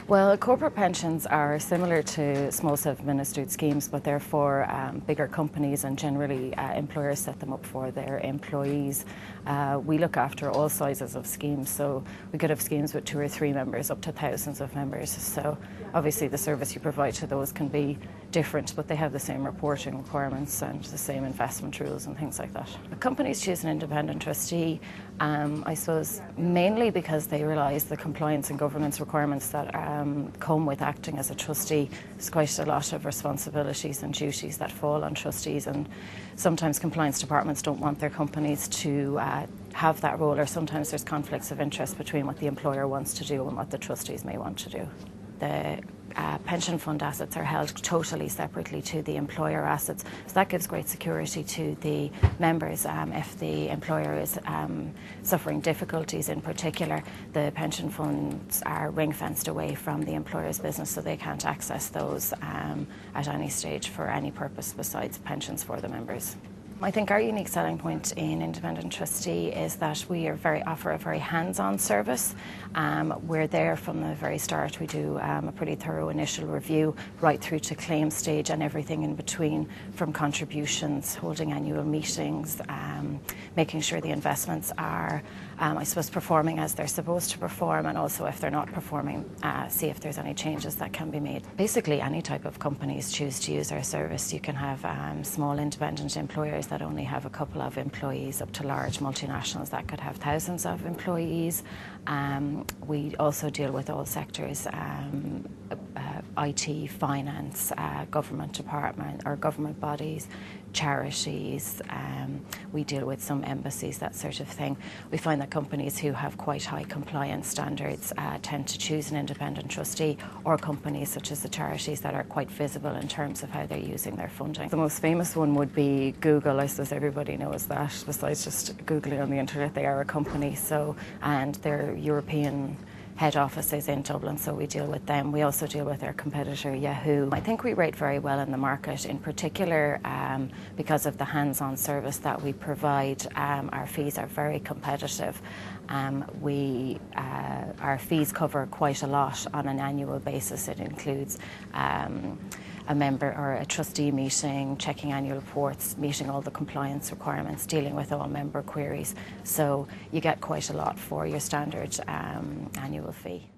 Well, corporate pensions are similar to small self-administered schemes, but they're for bigger companies, and generally employers set them up for their employees. We look after all sizes of schemes, so we could have schemes with 2 or 3 members up to thousands of members. So obviously the service you provide to those can be different, but they have the same reporting requirements and the same investment rules and things like that. Companies choose an independent trustee, I suppose, mainly because they realise the compliance and governance requirements that come with acting as a trustee. There's quite a lot of responsibilities and duties that fall on trustees, and sometimes compliance departments don't want their companies to have that role, or sometimes there's conflicts of interest between what the employer wants to do and what the trustees may want to do. The pension fund assets are held totally separately to the employer assets, so that gives great security to the members. If the employer is suffering difficulties in particular, the pension funds are ring-fenced away from the employer's business, so they can't access those at any stage for any purpose besides pensions for the members. I think our unique selling point in Independent Trustee is that we offer a very hands-on service. We're there from the very start. We do a pretty thorough initial review right through to claim stage and everything in between, from contributions, holding annual meetings, making sure the investments are, I suppose, performing as they're supposed to perform, and also if they're not performing, see if there's any changes that can be made. Basically, any type of companies choose to use our service. You can have small independent employers that only have a couple of employees, up to large multinationals that could have thousands of employees. We also deal with all sectors, IT, finance, government department or government bodies, charities. We deal with some embassies, that sort of thing. We find that companies who have quite high compliance standards tend to choose an independent trustee, or companies such as the charities that are quite visible in terms of how they're using their funding. The most famous one would be Google. I suppose everybody knows that. Besides just Googling on the internet, they are a company. And their European head office is in Dublin, so we deal with them. We also deal with our competitor Yahoo. I think we rate very well in the market, in particular because of the hands-on service that we provide. Our fees are very competitive. Our fees cover quite a lot on an annual basis. It includes a member or a trustee meeting, checking annual reports, meeting all the compliance requirements, dealing with all member queries. So you get quite a lot for your standard annual fee.